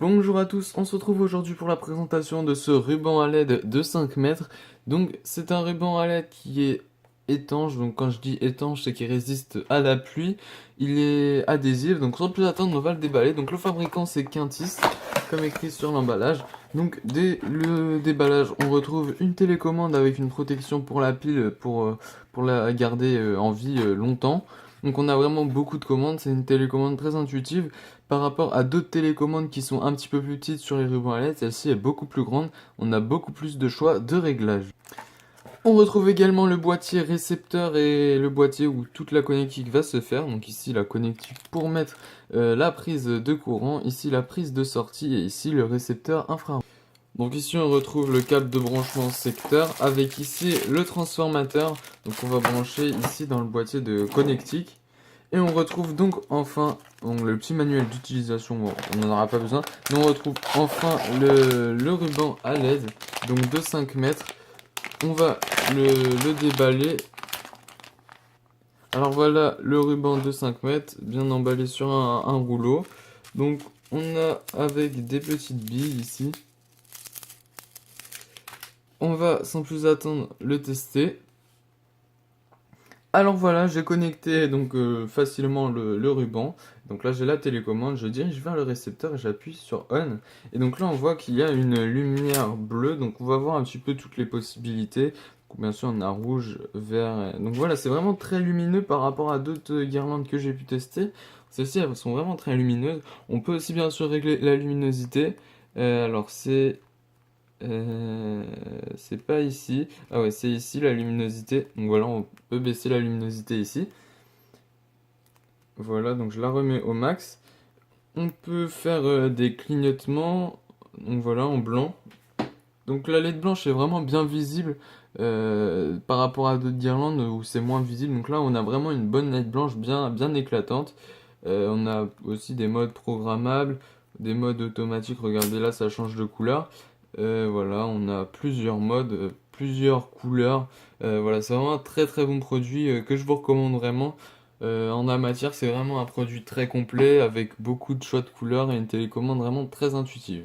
Bonjour à tous, on se retrouve aujourd'hui pour la présentation de ce ruban à LED de 5 mètres. Donc c'est un ruban à LED qui est étanche, donc quand je dis étanche c'est qu'il résiste à la pluie. Il est adhésif, donc sans plus attendre on va le déballer. Donc le fabricant c'est Quintis, comme écrit sur l'emballage. Donc dès le déballage on retrouve une télécommande avec une protection pour la pile pour la garder en vie longtemps. Donc on a vraiment beaucoup de commandes, c'est une télécommande très intuitive. Par rapport à d'autres télécommandes qui sont un petit peu plus petites sur les rubans à LED, celle-ci est beaucoup plus grande, on a beaucoup plus de choix de réglage. On retrouve également le boîtier récepteur et le boîtier où toute la connectique va se faire. Donc ici la connectique pour mettre la prise de courant, ici la prise de sortie et ici le récepteur infrarouge. Donc ici on retrouve le câble de branchement secteur avec ici le transformateur. Donc on va brancher ici dans le boîtier de connectique. Et on retrouve donc enfin le petit manuel d'utilisation, bon, on n'en aura pas besoin, mais on retrouve enfin le ruban à LED, donc de 5 mètres. On va le déballer. Alors voilà le ruban de 5 mètres, bien emballé sur un rouleau. Donc on a avec des petites billes ici. On va sans plus attendre le tester. Alors voilà, j'ai connecté donc facilement le ruban. Donc là j'ai la télécommande, je dirige vers le récepteur et j'appuie sur on. Et donc là on voit qu'il y a une lumière bleue, donc on va voir un petit peu toutes les possibilités. Donc, bien sûr on a rouge, vert, donc voilà c'est vraiment très lumineux par rapport à d'autres guirlandes que j'ai pu tester. Celles-ci elles sont vraiment très lumineuses. On peut aussi bien sûr régler la luminosité. Alors c'est pas ici. Ah ouais, c'est ici la luminosité. Donc voilà, on peut baisser la luminosité ici. Voilà, donc je la remets au max. On peut faire des clignotements. Donc voilà, en blanc. Donc la LED blanche est vraiment bien visible par rapport à d'autres guirlandes où c'est moins visible. Donc là, on a vraiment une bonne LED blanche bien éclatante. On a aussi des modes programmables, des modes automatiques. Regardez là, ça change de couleur. Voilà, on a plusieurs modes, plusieurs couleurs. Voilà, c'est vraiment un très très bon produit que je vous recommande vraiment. En la matière, c'est vraiment un produit très complet avec beaucoup de choix de couleurs et une télécommande vraiment très intuitive.